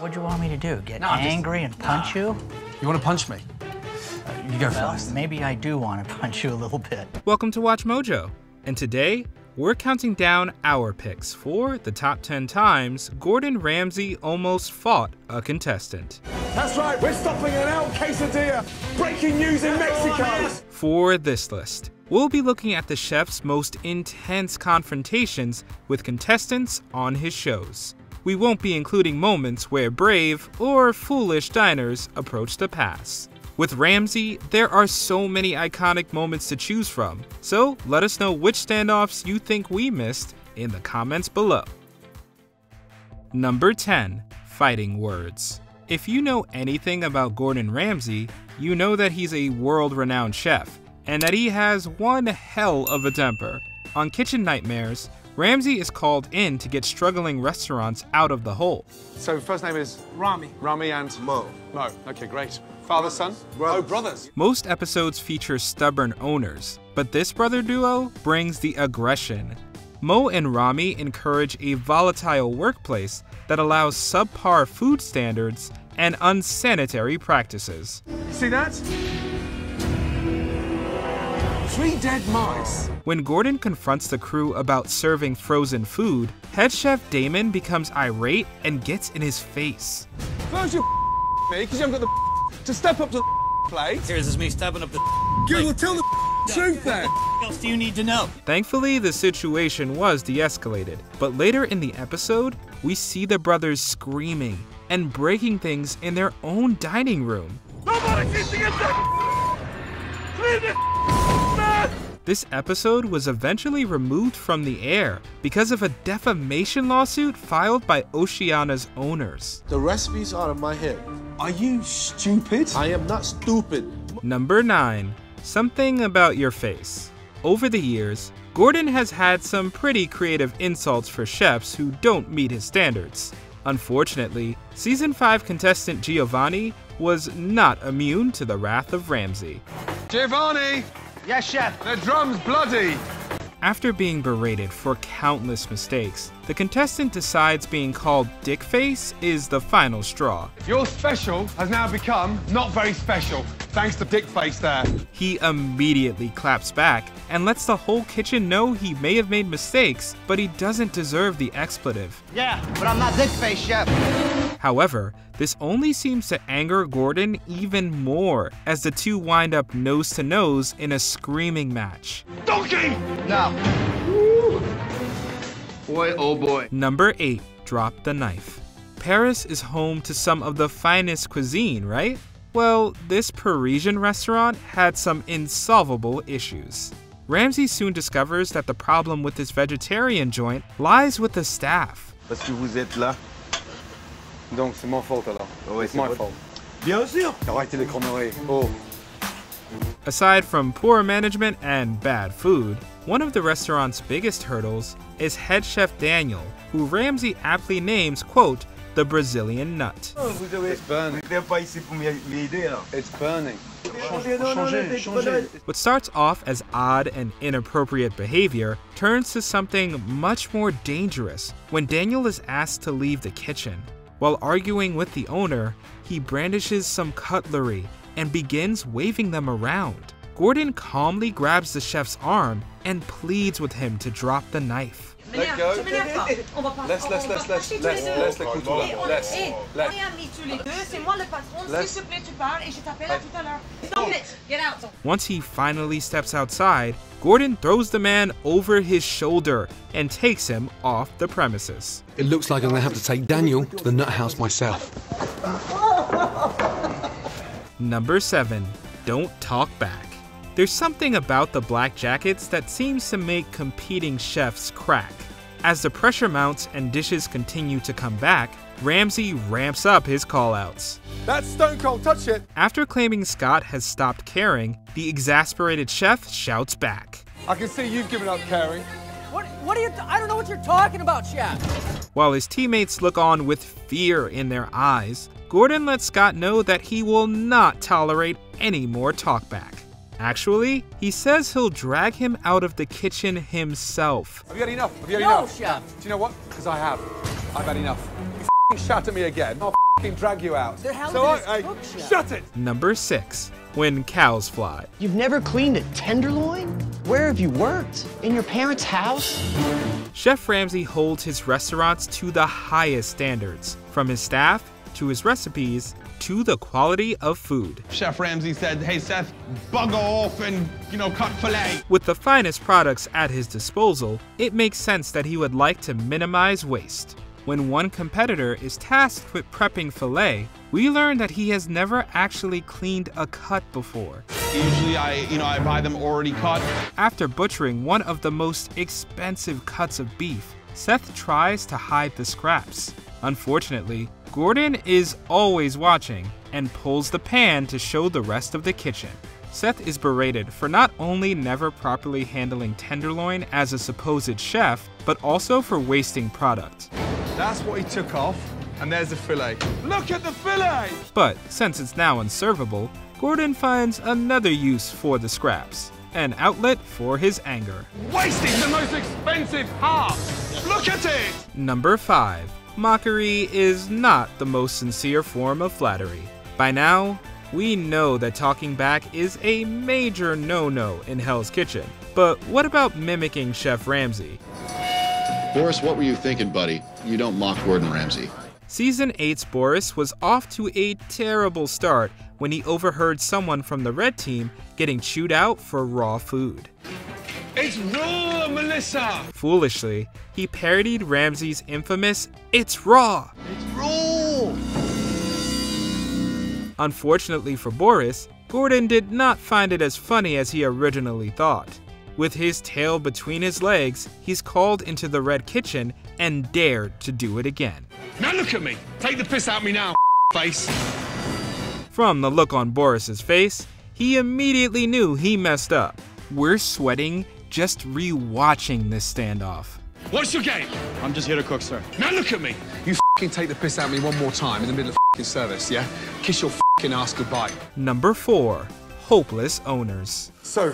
What'd you want me to do? Get angry and punch you? You want to punch me? You go first. Maybe I do want to punch you a little bit. Welcome to Watch Mojo, and today we're counting down our picks for the top 10 times Gordon Ramsay almost fought a contestant. That's right, we're stopping an El Quesadilla. Breaking news in Mexico. For this list, we'll be looking at the chef's most intense confrontations with contestants on his shows. We won't be including moments where brave or foolish diners approach the pass. With Ramsay, there are so many iconic moments to choose from, so let us know which standoffs you think we missed in the comments below. Number 10. Fighting words. If you know anything about Gordon Ramsay, you know that he's a world-renowned chef, and that he has one hell of a temper. On Kitchen Nightmares, Ramsay is called in to get struggling restaurants out of the hole. So first name is? Rami. Rami and? Mo. Mo, okay, great. Father, son? Oh, brothers. Most episodes feature stubborn owners, but this brother duo brings the aggression. Mo and Rami encourage a volatile workplace that allows subpar food standards and unsanitary practices. See that? 3 dead mice. When Gordon confronts the crew about serving frozen food, head chef Damon becomes irate and gets in his face. First you me, because you haven't got the to step up to the plate. Here's is me stepping up the Good, well tell the truth then. What else do you need to know? Thankfully, the situation was de-escalated, but later in the episode, we see the brothers screaming and breaking things in their own dining room. Nobody needs to get that. Clean this man. This episode was eventually removed from the air because of a defamation lawsuit filed by Oceana's owners. The recipes are in my head. Are you stupid? I am not stupid. Number 9. Something about your face. Over the years, Gordon has had some pretty creative insults for chefs who don't meet his standards. Unfortunately, Season 5 contestant Giovanni was not immune to the wrath of Ramsay. Giovanni! Yes, chef. The drum's bloody! After being berated for countless mistakes, the contestant decides being called Dickface is the final straw. Your special has now become not very special, thanks to Dickface there. He immediately claps back and lets the whole kitchen know he may have made mistakes, but he doesn't deserve the expletive. Yeah, but I'm not Dickface, chef. However, this only seems to anger Gordon even more as the two wind up nose to nose in a screaming match. Donkey! No. Boy, oh boy. Number 8. Drop the knife. Paris is home to some of the finest cuisine, right? Well, this Parisian restaurant had some insolvable issues. Ramsay soon discovers that the problem with this vegetarian joint lies with the staff. Parce que vous êtes là. Donc c'est mon faute alors. Ouais, it's my fault. Bien sûr. Arrêtez les conneries. Oh. Aside from poor management and bad food, one of the restaurant's biggest hurdles is head chef Daniel, who Ramsay aptly names, quote, the Brazilian nut. It's burning. It's burning. What starts off as odd and inappropriate behavior turns to something much more dangerous when Daniel is asked to leave the kitchen. While arguing with the owner, he brandishes some cutlery and begins waving them around. Gordon calmly grabs the chef's arm and pleads with him to drop the knife. Let go. Laisse le couteau là. Laisse. Once he finally steps outside, Gordon throws the man over his shoulder and takes him off the premises. It looks like I'm gonna have to take Daniel to the nut house myself. Number 7. Don't talk back. There's something about the black jackets that seems to make competing chefs crack. As the pressure mounts and dishes continue to come back, Ramsay ramps up his callouts. That's stone cold, touch it. After claiming Scott has stopped caring, the exasperated chef shouts back. I can see you've given up caring. What are you, I don't know what you're talking about, chef. While his teammates look on with fear in their eyes, Gordon lets Scott know that he will not tolerate any more talkback. Actually, he says he'll drag him out of the kitchen himself. Have you had enough? Have you had No, enough? chef. Do you know what? Because I have. I've had enough. You shout at me again, I'll drag you out. The hell is cook, chef? Shut it! Number 6. When cows fly. You've never cleaned a tenderloin? Where have you worked? In your parents' house? Chef Ramsay holds his restaurants to the highest standards, from his staff to his recipes to the quality of food. Chef Ramsay said, hey Seth, bugger off and, cut filet. With the finest products at his disposal, it makes sense that he would like to minimize waste. When one competitor is tasked with prepping filet, we learn that he has never actually cleaned a cut before. Usually I buy them already cut. After butchering one of the most expensive cuts of beef, Seth tries to hide the scraps. Unfortunately, Gordon is always watching and pulls the pan to show the rest of the kitchen. Seth is berated for not only never properly handling tenderloin as a supposed chef, but also for wasting product. That's what he took off, and there's the fillet. Look at the fillet! But since it's now unservable, Gordon finds another use for the scraps, an outlet for his anger. Wasting the most expensive part! Look at it! Number 5. Mockery is not the most sincere form of flattery. By now, we know that talking back is a major no-no in Hell's Kitchen. But what about mimicking Chef Ramsay? Boris, what were you thinking, buddy? You don't mock Gordon Ramsay. Season 8's Boris was off to a terrible start when he overheard someone from the red team getting chewed out for raw food. It's raw, Melissa! Foolishly, he parodied Ramsay's infamous, "It's raw!" It's raw! Unfortunately for Boris, Gordon did not find it as funny as he originally thought. With his tail between his legs, he's called into the red kitchen and dared to do it again. Now look at me! Take the piss out of me now, face! From the look on Boris's face, he immediately knew he messed up. We're sweating just re-watching this standoff. What's your game? I'm just here to cook, sir. Now look at me! You take the piss out of me one more time in the middle of service, yeah? Kiss your ass goodbye. Number 4. Hopeless owners. So,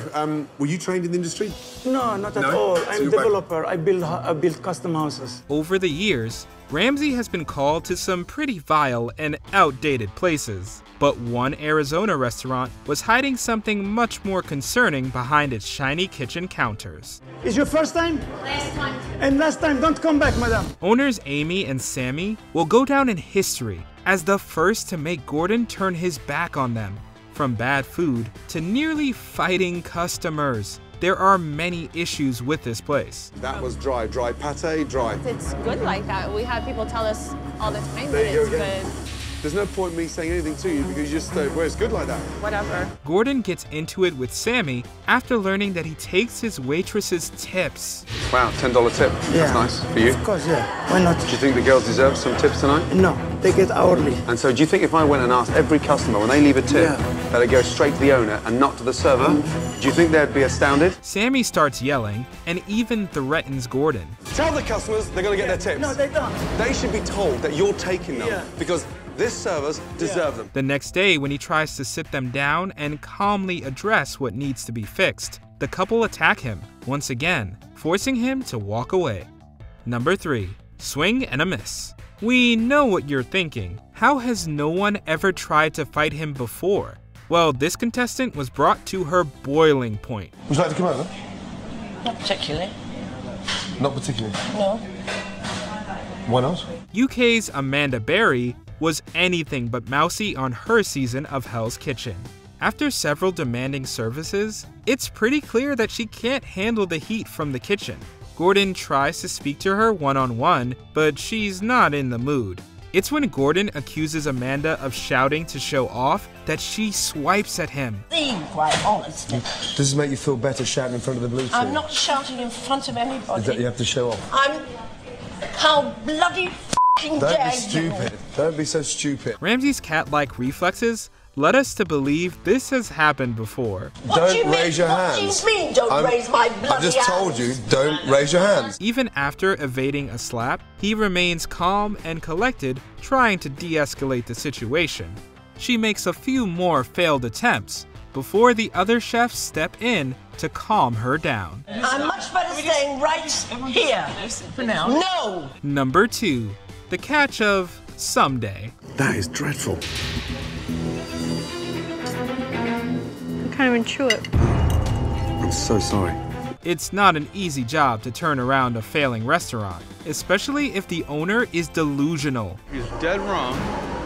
were you trained in the industry? No, not at all. I'm a developer. I build custom houses. Over the years, Ramsay has been called to some pretty vile and outdated places. But one Arizona restaurant was hiding something much more concerning behind its shiny kitchen counters. Is your first time? Last time. And last time, don't come back, madam. Owners Amy and Sammy will go down in history as the first to make Gordon turn his back on them. From bad food to nearly fighting customers, there are many issues with this place. That was dry pate, dry. It's good like that. We have people tell us all the time that it's good. There's no point in me saying anything to you because you just well, it's good like that. Whatever. Gordon gets into it with Sammy after learning that he takes his waitresses' tips. Wow, $10 tip. Yeah. That's nice. For you? Of course, yeah. Why not? Do you think the girls deserve some tips tonight? No, they get hourly. And so do you think if I went and asked every customer when they leave a tip that it goes straight to the owner and not to the server, do you think they'd be astounded? Sammy starts yelling and even threatens Gordon. Tell the customers they're going to get their tips. No, they don't. They should be told that you're taking them because this servers deserve them. The next day, when he tries to sit them down and calmly address what needs to be fixed, the couple attack him, once again, forcing him to walk away. Number 3. Swing and a miss. We know what you're thinking. How has no one ever tried to fight him before? Well, this contestant was brought to her boiling point. Would you like to come over? Not particularly. Not particularly? No. Why not? UK's Amanda Berry was anything but mousy on her season of Hell's Kitchen. After several demanding services, it's pretty clear that she can't handle the heat from the kitchen. Gordon tries to speak to her one-on-one, but she's not in the mood. It's when Gordon accuses Amanda of shouting to show off that she swipes at him. Being quite honestly. Does this make you feel better shouting in front of the blue team? I'm not shouting in front of anybody. Is that you have to show off? How bloody f***ing dare you? Don't be stupid. Don't be so stupid. Ramsay's cat-like reflexes led us to believe this has happened before. Don't raise your hands. What do you mean, don't raise my bloody hands? I just told you, don't raise your hands. Even after evading a slap, he remains calm and collected, trying to de-escalate the situation. She makes a few more failed attempts before the other chefs step in to calm her down. I'm much better staying right here. For now. No! Number 2. The catch of someday. That is dreadful. I can't even chew it. I'm so sorry. It's not an easy job to turn around a failing restaurant, especially if the owner is delusional. He's dead wrong.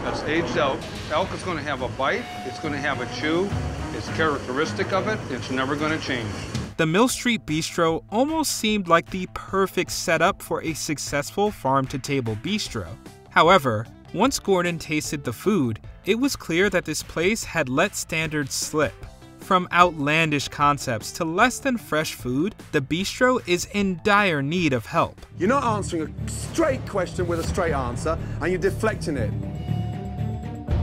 That's aged elk. Elk is going to have a bite. It's going to have a chew. It's characteristic of it. It's never going to change. The Mill Street Bistro almost seemed like the perfect setup for a successful farm-to-table bistro. However, once Gordon tasted the food, it was clear that this place had let standards slip. From outlandish concepts to less than fresh food, the bistro is in dire need of help. You're not answering a straight question with a straight answer, and you're deflecting it.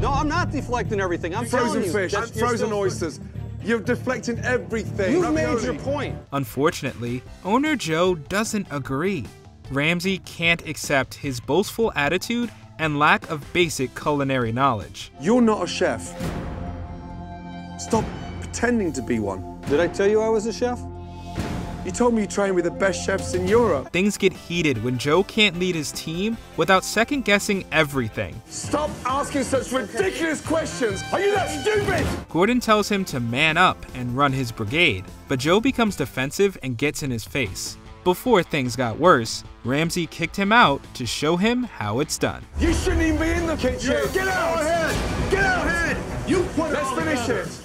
No, I'm not deflecting everything. I'm frozen telling you. fish, frozen oysters. You're deflecting everything. You've made your point. Unfortunately, owner Joe doesn't agree. Ramsay can't accept his boastful attitude and lack of basic culinary knowledge. You're not a chef. Stop pretending to be one. Did I tell you I was a chef? You told me you trained with the best chefs in Europe. Things get heated when Joe can't lead his team without second-guessing everything. Stop asking such ridiculous questions! Are you that stupid? Gordon tells him to man up and run his brigade, but Joe becomes defensive and gets in his face. Before things got worse, Ramsay kicked him out to show him how it's done. You shouldn't even be in the kitchen! Get out! Go ahead! Get out ahead! You put it Let's finish it!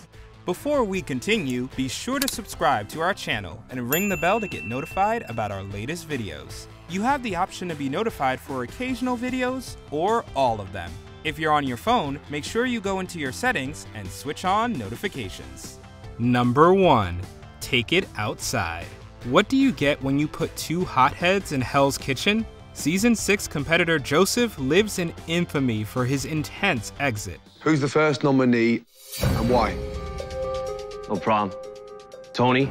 Before we continue, be sure to subscribe to our channel and ring the bell to get notified about our latest videos. You have the option to be notified for occasional videos or all of them. If you're on your phone, make sure you go into your settings and switch on notifications. Number 1. Take it outside. What do you get when you put two hotheads in Hell's Kitchen? Season 6 competitor Joseph lives in infamy for his intense exit. Who's the first nominee and why? No problem. Tony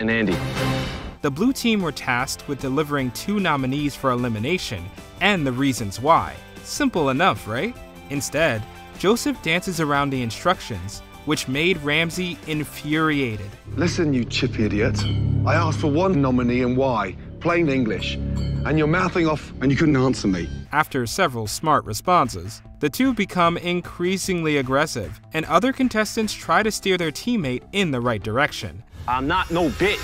and Andy. The blue team were tasked with delivering 2 nominees for elimination and the reasons why. Simple enough, right? Instead, Joseph dances around the instructions, which made Ramsay infuriated. Listen, you chip idiot. I asked for one nominee and why. Plain English. And you're mouthing off and you couldn't answer me. After several smart responses, the two become increasingly aggressive, and other contestants try to steer their teammate in the right direction. I'm not no bitch.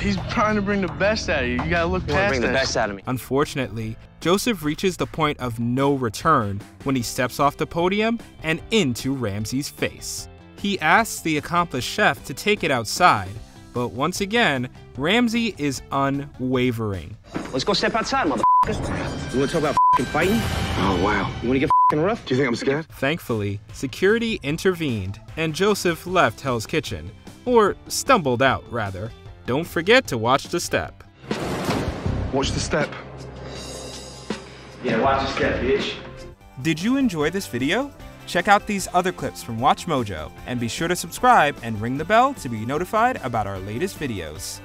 He's trying to bring the best out of you. You gotta look past bring the best out of me. Unfortunately, Joseph reaches the point of no return when he steps off the podium and into Ramsay's face. He asks the accomplished chef to take it outside, but once again, Ramsay is unwavering. Let's go step outside, motherfuckers. You wanna talk about fighting? Oh, wow. You wanna get rough? Do you think I'm scared? Thankfully, security intervened, and Joseph left Hell's Kitchen. Or stumbled out, rather. Don't forget to watch the step. Watch the step. Yeah, watch the step, bitch. Did you enjoy this video? Check out these other clips from WatchMojo, and be sure to subscribe and ring the bell to be notified about our latest videos.